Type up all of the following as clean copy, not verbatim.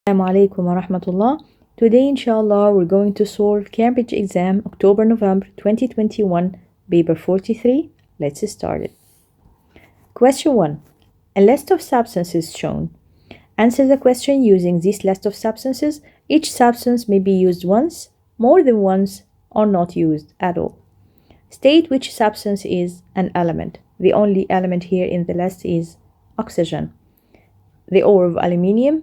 Assalamu alaikum wa rahmatullah. Today, inshallah, we're going to solve Cambridge exam October-November 2021, paper 43. Let's start it. Question 1. A list of substances shown. Answer the question using this list of substances. Each substance may be used once, more than once, or not used at all. State which substance is an element. The only element here in the list is oxygen. The ore of aluminium,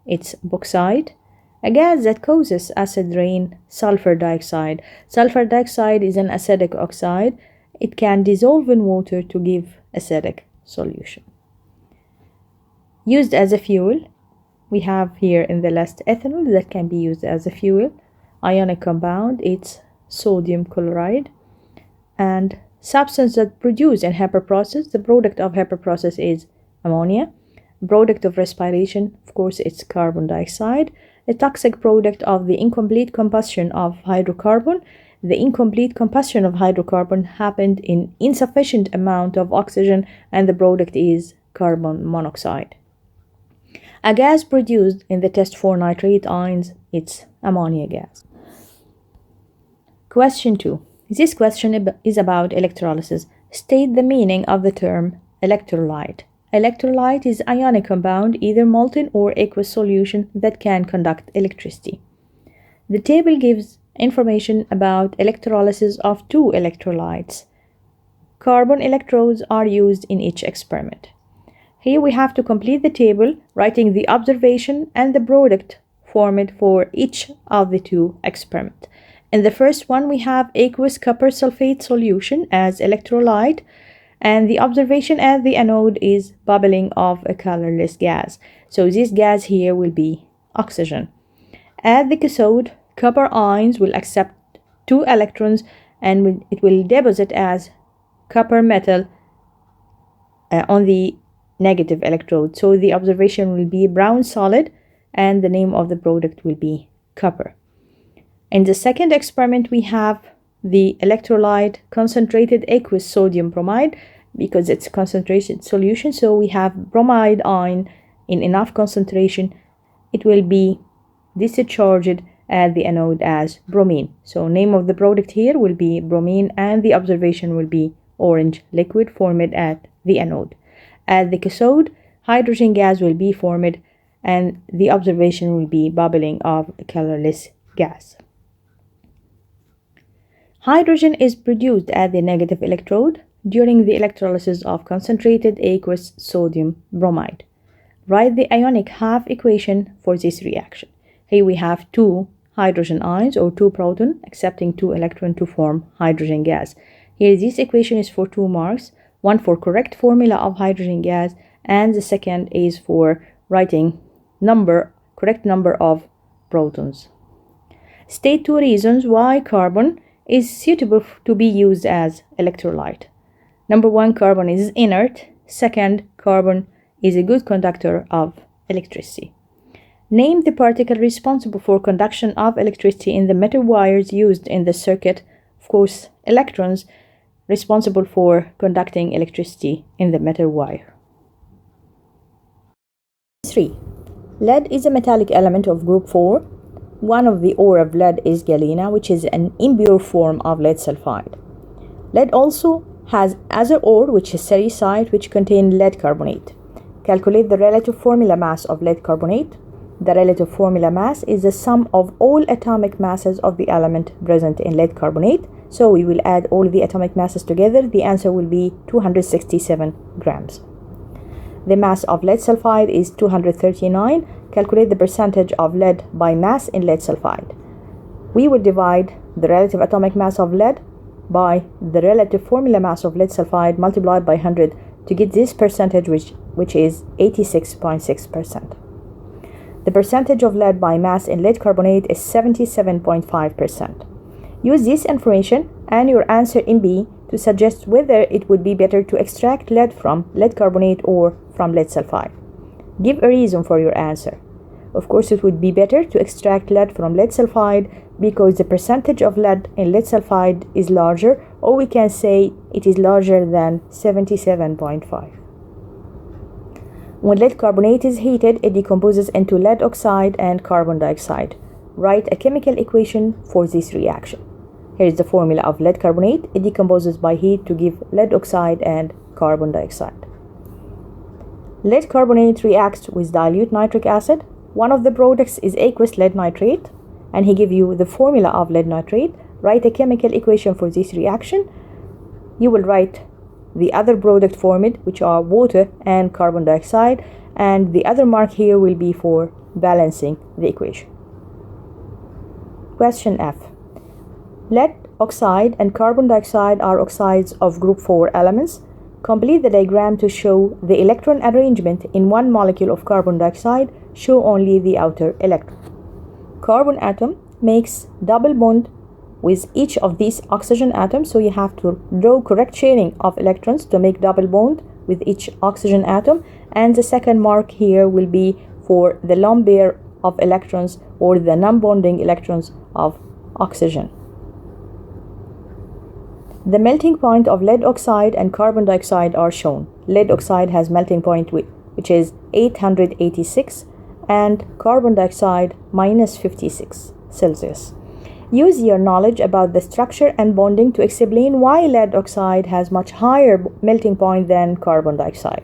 it's bauxite. A gas that causes acid rain, sulfur dioxide. Sulfur dioxide is an acidic oxide. It can dissolve in water to give acidic solution. Used as a fuel, we have here in the list ethanol that can be used as a fuel. Ionic compound, it's sodium chloride. And substance that produced in HEPA process, the product of HEPA process is ammonia. Product of respiration, of course, it's carbon dioxide. A toxic product of the incomplete combustion of hydrocarbon. The incomplete combustion of hydrocarbon happened in insufficient amount of oxygen, and the product is carbon monoxide. A gas produced in the test for nitrate ions, it's ammonia gas. Question 2. This question is about electrolysis. State the meaning of the term electrolyte. Electrolyte is ionic compound, either molten or aqueous solution that can conduct electricity. The table gives information about electrolysis of two electrolytes. Carbon electrodes are used in each experiment. Here we have to complete the table, writing the observation and the product formed for each of the two experiments. In the first one, we have aqueous copper sulfate solution as electrolyte, and the observation at the anode is bubbling of a colorless gas. So this gas here will be oxygen. At the cathode, copper ions will accept 2 electrons and it will deposit as copper metal on the negative electrode. So the observation will be brown solid and the name of the product will be copper. In the second experiment, we have the electrolyte concentrated aqueous sodium bromide because it's a concentrated solution. So we have bromide ion in enough concentration. It will be discharged at the anode as bromine. So name of the product here will be bromine and the observation will be orange liquid formed at the anode. At the cathode, hydrogen gas will be formed and the observation will be bubbling of a colorless gas. Hydrogen is produced at the negative electrode during the electrolysis of concentrated aqueous sodium bromide. Write the ionic half equation for this reaction. Here we have 2 hydrogen ions or 2 protons accepting 2 electrons to form hydrogen gas. Here this equation is for 2 marks, one for correct formula of hydrogen gas and the second is for writing correct number of protons. State 2 reasons why carbon is suitable to be used as electrolyte. Number 1, carbon is inert. Second, carbon is a good conductor of electricity. Name the particle responsible for conduction of electricity in the metal wires used in the circuit. Of course, electrons responsible for conducting electricity in the metal wire. 3. Lead is a metallic element of group 4. One of the ore of lead is galena, which is an impure form of lead sulfide. Lead also has other ore, which is sericite, which contain lead carbonate. Calculate the relative formula mass of lead carbonate. The relative formula mass is the sum of all atomic masses of the element present in lead carbonate. So we will add all the atomic masses together. The answer will be 267 grams. The mass of lead sulfide is 239. Calculate the percentage of lead by mass in lead sulfide. We will divide the relative atomic mass of lead by the relative formula mass of lead sulfide multiplied by 100 to get this percentage which is 86.6%. The percentage of lead by mass in lead carbonate is 77.5%. Use this information and your answer in B to suggest whether it would be better to extract lead from lead carbonate or from lead sulfide. Give a reason for your answer. Of course, it would be better to extract lead from lead sulfide because the percentage of lead in lead sulfide is larger, or we can say it is larger than 77.5. When lead carbonate is heated, it decomposes into lead oxide and carbon dioxide. Write a chemical equation for this reaction. Here is the formula of lead carbonate. It decomposes by heat to give lead oxide and carbon dioxide. Lead carbonate reacts with dilute nitric acid. One of the products is aqueous lead nitrate, and he gives you the formula of lead nitrate. Write a chemical equation for this reaction. You will write the other product formed, which are water and carbon dioxide, and the other mark here will be for balancing the equation. Question F. Lead oxide and carbon dioxide are oxides of group 4 elements. Complete the diagram to show the electron arrangement in one molecule of carbon dioxide. Show only the outer electron. Carbon atom makes double bond with each of these oxygen atoms, so you have to draw correct sharing of electrons to make double bond with each oxygen atom, and the second mark here will be for the lone pair of electrons or the non-bonding electrons of oxygen. The melting point of lead oxide and carbon dioxide are shown. Lead oxide has melting point which is 886 and carbon dioxide minus 56 Celsius. Use your knowledge about the structure and bonding to explain why lead oxide has much higher melting point than carbon dioxide.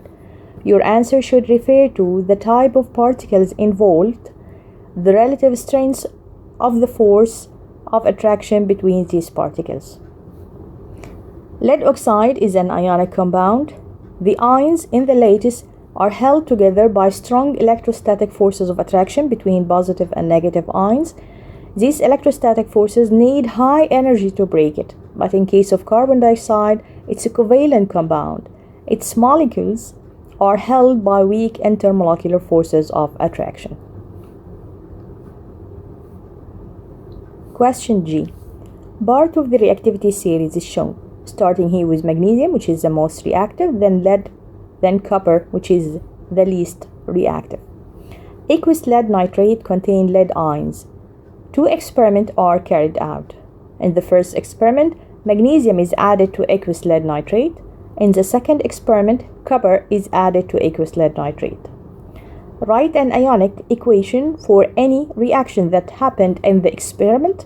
Your answer should refer to the type of particles involved, the relative strengths of the force of attraction between these particles. Lead oxide is an ionic compound. The ions in the lattice are held together by strong electrostatic forces of attraction between positive and negative ions. These electrostatic forces need high energy to break it, but in case of carbon dioxide, it's a covalent compound. Its molecules are held by weak intermolecular forces of attraction. Question G. Part of the reactivity series is shown, starting here with magnesium, which is the most reactive, then lead, then copper, which is the least reactive. Aqueous lead nitrate contains lead ions. 2 experiments are carried out. In the first experiment, magnesium is added to aqueous lead nitrate. In the second experiment, copper is added to aqueous lead nitrate. Write an ionic equation for any reaction that happened in the experiment.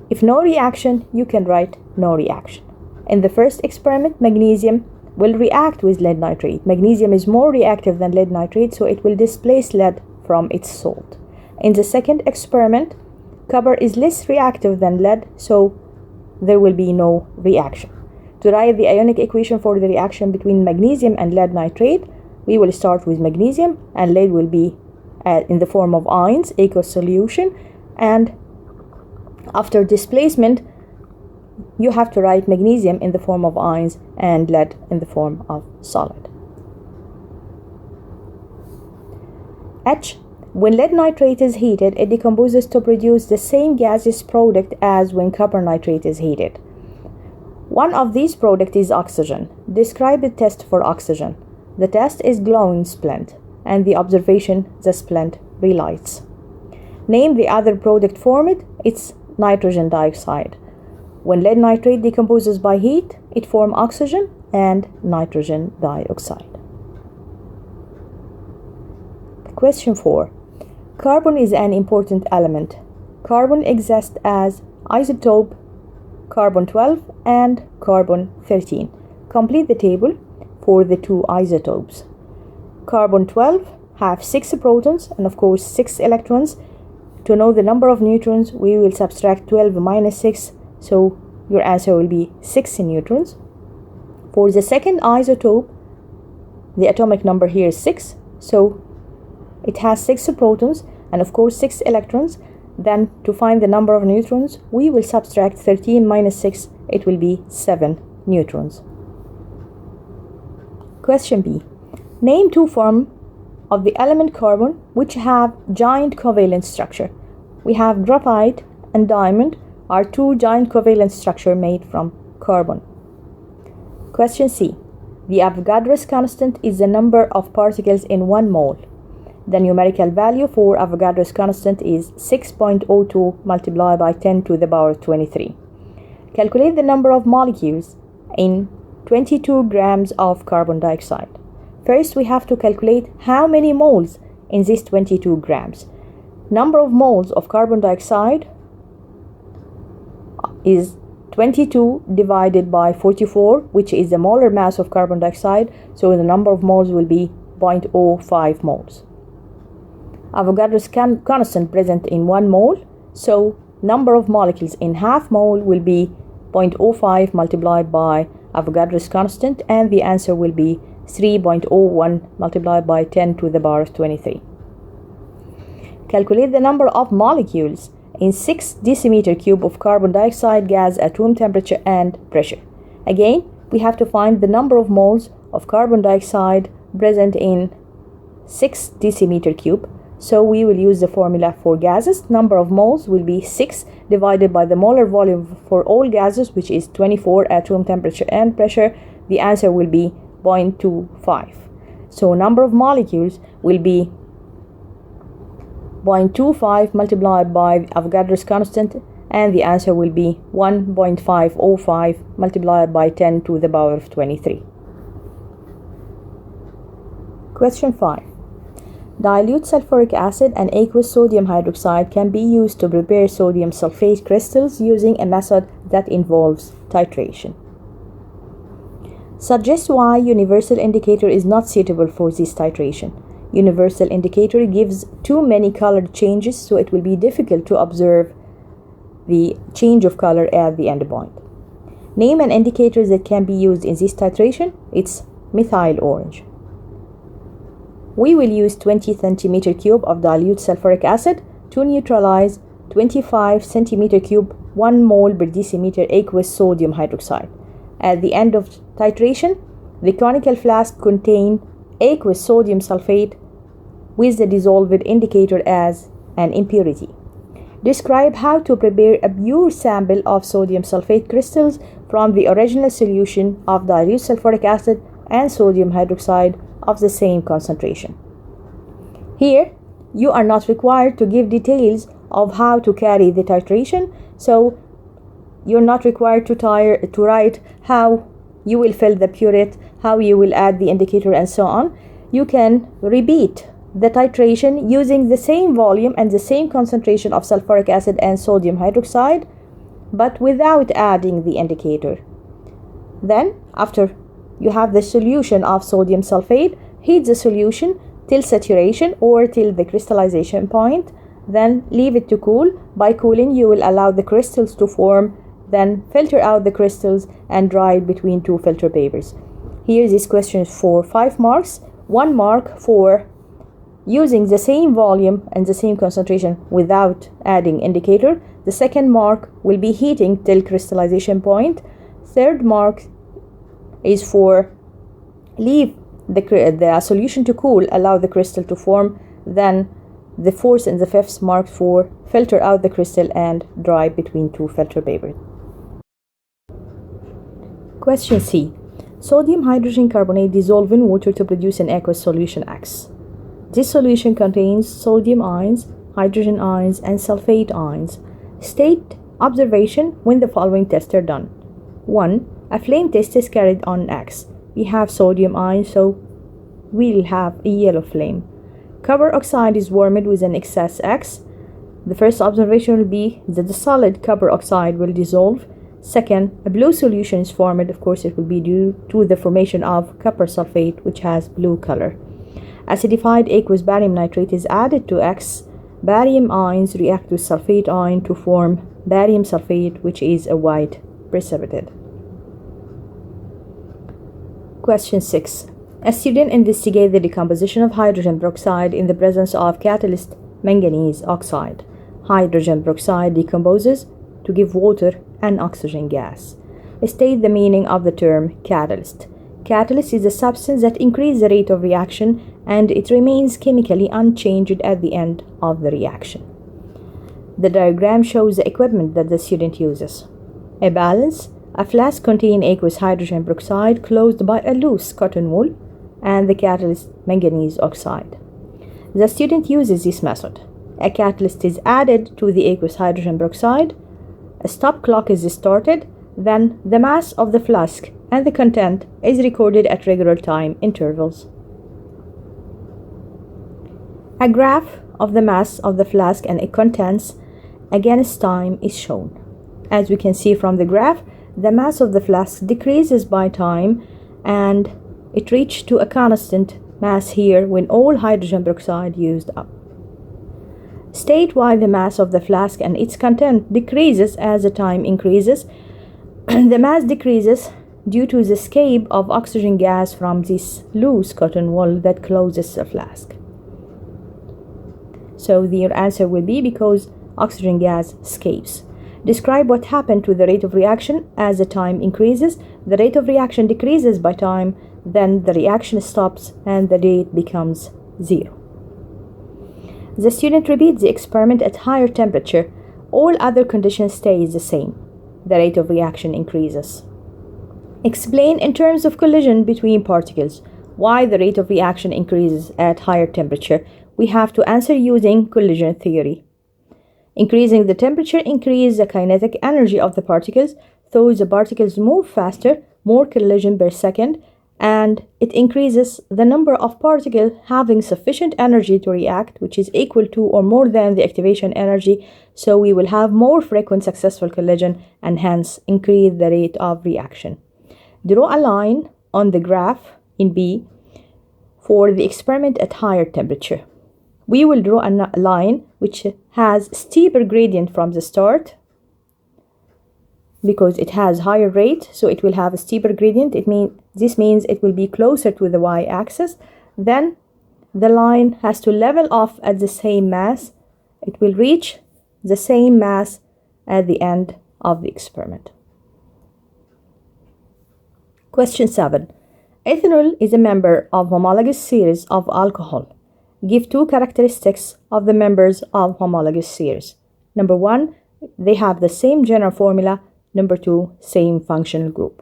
If no reaction, you can write no reaction. In the first experiment, magnesium will react with lead nitrate. Magnesium is more reactive than lead nitrate, so it will displace lead from its salt. In the second experiment, copper is less reactive than lead, so there will be no reaction. To write the ionic equation for the reaction between magnesium and lead nitrate, we will start with magnesium, and lead will be in the form of ions, aqueous solution, and after displacement, you have to write magnesium in the form of ions and lead in the form of solid. H. When lead nitrate is heated, it decomposes to produce the same gaseous product as when copper nitrate is heated. One of these products is oxygen. Describe the test for oxygen. The test is glowing splint, and the observation, the splint relights. Name the other product formed. It's nitrogen dioxide. When lead nitrate decomposes by heat, it forms oxygen and nitrogen dioxide. Question 4. Carbon is an important element. Carbon exists as isotope carbon-12 and carbon-13. Complete the table for the 2 isotopes. Carbon-12 have 6 protons and of course 6 electrons. To know the number of neutrons, we will subtract 12 minus 6, so your answer will be 6 neutrons. For the second isotope, the atomic number here is 6, so it has 6 protons and of course 6 electrons. Then to find the number of neutrons, we will subtract 13 minus 6, it will be 7 neutrons. Question B. Name 2 forms of the element carbon which have giant covalent structure. We have graphite and diamond are 2 giant covalent structure made from carbon. Question C. The Avogadro's constant is the number of particles in 1 mole. The numerical value for Avogadro's constant is 6.02 multiplied by 10 to the power 23. Calculate the number of molecules in 22 grams of carbon dioxide. First, we have to calculate how many moles in this 22 grams. Number of moles of carbon dioxide is 22 divided by 44, which is the molar mass of carbon dioxide, so the number of moles will be 0.05 moles. Avogadro's constant present in 1 mole, so number of molecules in half mole will be 0.05 multiplied by Avogadro's constant, and the answer will be 3.01 multiplied by 10 to the power of 23. Calculate the number of molecules in 6 decimeter cube of carbon dioxide gas at room temperature and pressure. Again, we have to find the number of moles of carbon dioxide present in 6 decimeter cube. So we will use the formula for gases. Number of moles will be 6 divided by the molar volume for all gases, which is 24 at room temperature and pressure. The answer will be 0.25. So number of molecules will be 0.25 multiplied by Avogadro's constant, and the answer will be 1.505 multiplied by 10 to the power of 23. Question 5. Dilute sulfuric acid and aqueous sodium hydroxide can be used to prepare sodium sulfate crystals using a method that involves titration. Suggest why universal indicator is not suitable for this titration. Universal indicator gives too many color changes, so it will be difficult to observe the change of color at the end point. Name an indicator that can be used in this titration. It's methyl orange. We will use 20 centimeter cube of dilute sulfuric acid to neutralize 25 centimeter cube 1 mole per decimeter aqueous sodium hydroxide. At the end of titration, the conical flask contains aqueous sodium sulfate with the dissolved indicator as an impurity. Describe how to prepare a pure sample of sodium sulfate crystals from the original solution of dilute sulfuric acid and sodium hydroxide of the same concentration. Here, you are not required to give details of how to carry the titration, so you're not required to write how you will fill the purette, how you will add the indicator, and so on. You can repeat the titration using the same volume and the same concentration of sulfuric acid and sodium hydroxide, but without adding the indicator. Then, after you have the solution of sodium sulfate, heat the solution till saturation or till the crystallization point, then leave it to cool. By cooling, you will allow the crystals to form, then filter out the crystals and dry it between 2 filter papers. Here, this question is for 5 marks. 1 mark for using the same volume and the same concentration without adding indicator. The second mark will be heating till crystallization point. Third mark is for leave the solution to cool, allow the crystal to form. Then the fourth and the fifth mark for filter out the crystal and dry between 2 filter papers. Question C. Sodium hydrogen carbonate dissolve in water to produce an aqueous solution X. This solution contains sodium ions, hydrogen ions, and sulfate ions. State observation when the following tests are done. 1. A flame test is carried on X. We have sodium ions, so we'll have a yellow flame. Copper oxide is warmed with an excess X. The first observation will be that the solid copper oxide will dissolve. Second, a blue solution is formed. Of course, it will be due to the formation of copper sulfate, which has blue color. Acidified aqueous barium nitrate is added to X. Barium ions react with sulfate ion to form barium sulfate, which is a white precipitate. Question 6. A student investigates the decomposition of hydrogen peroxide in the presence of catalyst manganese oxide. Hydrogen peroxide decomposes to give water and oxygen gas. State the meaning of the term catalyst. Catalyst is a substance that increases the rate of reaction and it remains chemically unchanged at the end of the reaction. The diagram shows the equipment that the student uses. A balance, a flask containing aqueous hydrogen peroxide closed by a loose cotton wool, and the catalyst manganese oxide. The student uses this method. A catalyst is added to the aqueous hydrogen peroxide, a stop clock is started, then the mass of the flask and the content is recorded at regular time intervals. A graph of the mass of the flask and its contents against time is shown. As we can see from the graph, the mass of the flask decreases by time and it reached to a constant mass here when all hydrogen peroxide used up. State why the mass of the flask and its content decreases as the time increases. The mass decreases due to the escape of oxygen gas from this loose cotton wool that closes the flask. So your answer will be because oxygen gas escapes. Describe what happened to the rate of reaction as the time increases. The rate of reaction decreases by time, then the reaction stops and the rate becomes 0. The student repeats the experiment at higher temperature. All other conditions stay the same. The rate of reaction increases. Explain in terms of collision between particles why the rate of reaction increases at higher temperature. We have to answer using collision theory. Increasing the temperature increases the kinetic energy of the particles, so the particles move faster, more collision per second, and it increases the number of particles having sufficient energy to react, which is equal to or more than the activation energy, so we will have more frequent successful collision and hence increase the rate of reaction. Draw a line on the graph in B for the experiment at higher temperature. We will draw a line which has steeper gradient from the start because it has higher rate, so it will have a steeper gradient. This means it will be closer to the y-axis. Then the line has to level off at the same mass. It will reach the same mass at the end of the experiment. Question 7. Ethanol is a member of homologous series of alcohol. Give 2 characteristics of the members of homologous series. Number 1, they have the same general formula. Number 2, same functional group.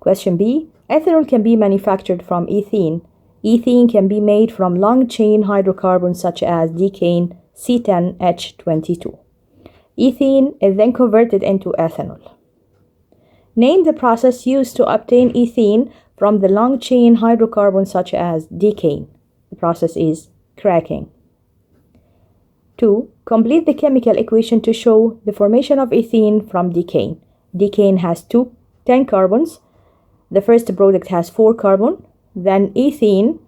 Question B. Ethanol can be manufactured from ethene. Ethene can be made from long-chain hydrocarbons such as decane C10H22. Ethene is then converted into ethanol. Name the process used to obtain ethene from the long-chain hydrocarbons such as decane. The process is cracking. 2. Complete the chemical equation to show the formation of ethene from decane. Decane has 10 carbons. The first product has 4 carbons. Then ethene,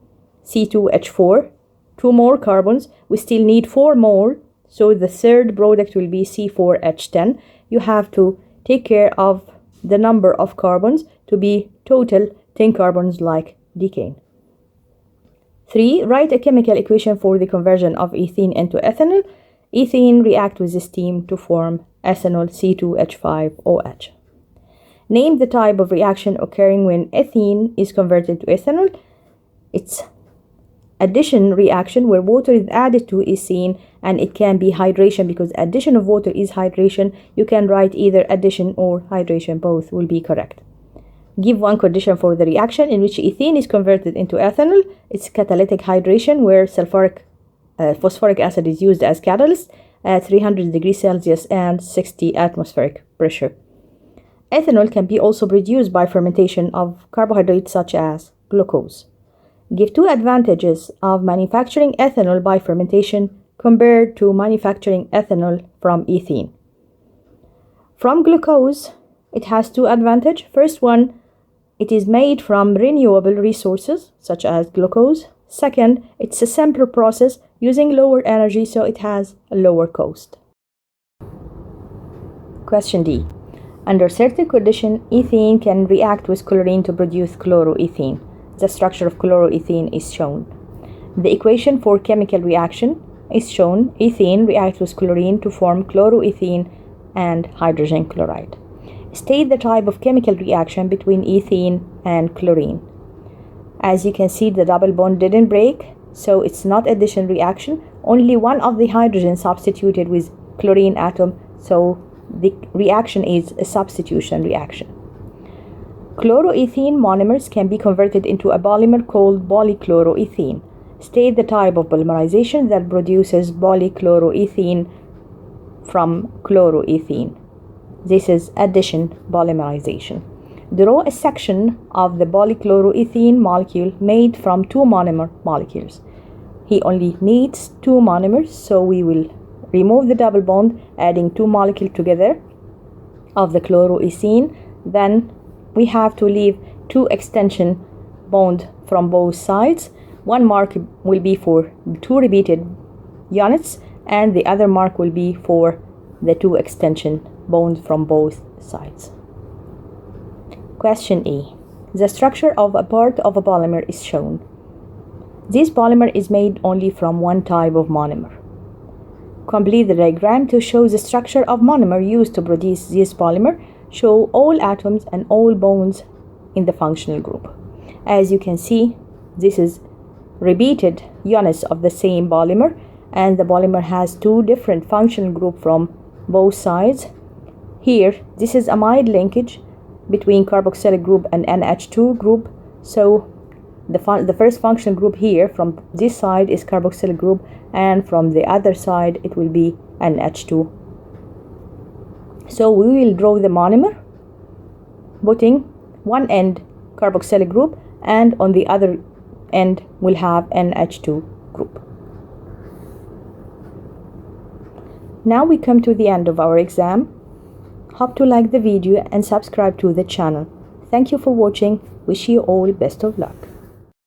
C2H4, 2 more carbons. We still need 4 more, so the third product will be C4H10. You have to take care of the number of carbons to be total 10 carbons like decane. 3. Write a chemical equation for the conversion of ethene into ethanol. Ethene reacts with steam to form ethanol C2H5OH. Name the type of reaction occurring when ethene is converted to ethanol. It's addition reaction where water is added to ethene, and it can be hydration because addition of water is hydration. You can write either addition or hydration, both will be correct. Give 1 condition for the reaction in which ethene is converted into ethanol. It's catalytic hydration where phosphoric acid is used as catalyst at 300 degrees Celsius and 60 atmospheric pressure. Ethanol can be also produced by fermentation of carbohydrates such as glucose. Give 2 advantages of manufacturing ethanol by fermentation compared to manufacturing ethanol from ethene. From glucose, it has 2 advantages. First one, it is made from renewable resources such as glucose. Second, it's a simpler process using lower energy, so it has a lower cost. Question D. Under certain conditions, ethene can react with chlorine to produce chloroethene. The structure of chloroethene is shown. The equation for chemical reaction is shown. Ethene reacts with chlorine to form chloroethene and hydrogen chloride. State the type of chemical reaction between ethene and chlorine. As you can see, the double bond didn't break, so it's not addition reaction. Only one of the hydrogen substituted with chlorine atom, so the reaction is a substitution reaction. Chloroethene monomers can be converted into a polymer called polychloroethene. State the type of polymerization that produces polychloroethene from chloroethene. This is addition polymerization. Draw a section of the polychloroethene molecule made from 2 monomer molecules. he only needs 2 monomers, so we will remove the double bond, adding 2 molecules together of the chloroethene. Then we have to leave 2 extension bond from both sides. One mark will be for 2 repeated units, and the other mark will be for the 2 extension bonds from both sides. Question A. The structure of a part of a polymer is shown. This polymer is made only from one type of monomer. Complete the diagram to show the structure of monomer used to produce this polymer. Show all atoms and all bonds in the functional group. As you can see, this is repeated units of the same polymer, and the polymer has 2 different functional groups from both sides. Here, this is amide linkage between carboxylic group and NH2 group. So the first functional group here from this side is carboxylic group, and from the other side it will be NH2. So we will draw the monomer, putting one end carboxylic group, and on the other end we'll have NH2 group. Now we come to the end of our exam. Hope to like the video and subscribe to the channel. Thank you for watching. Wish you all best of luck.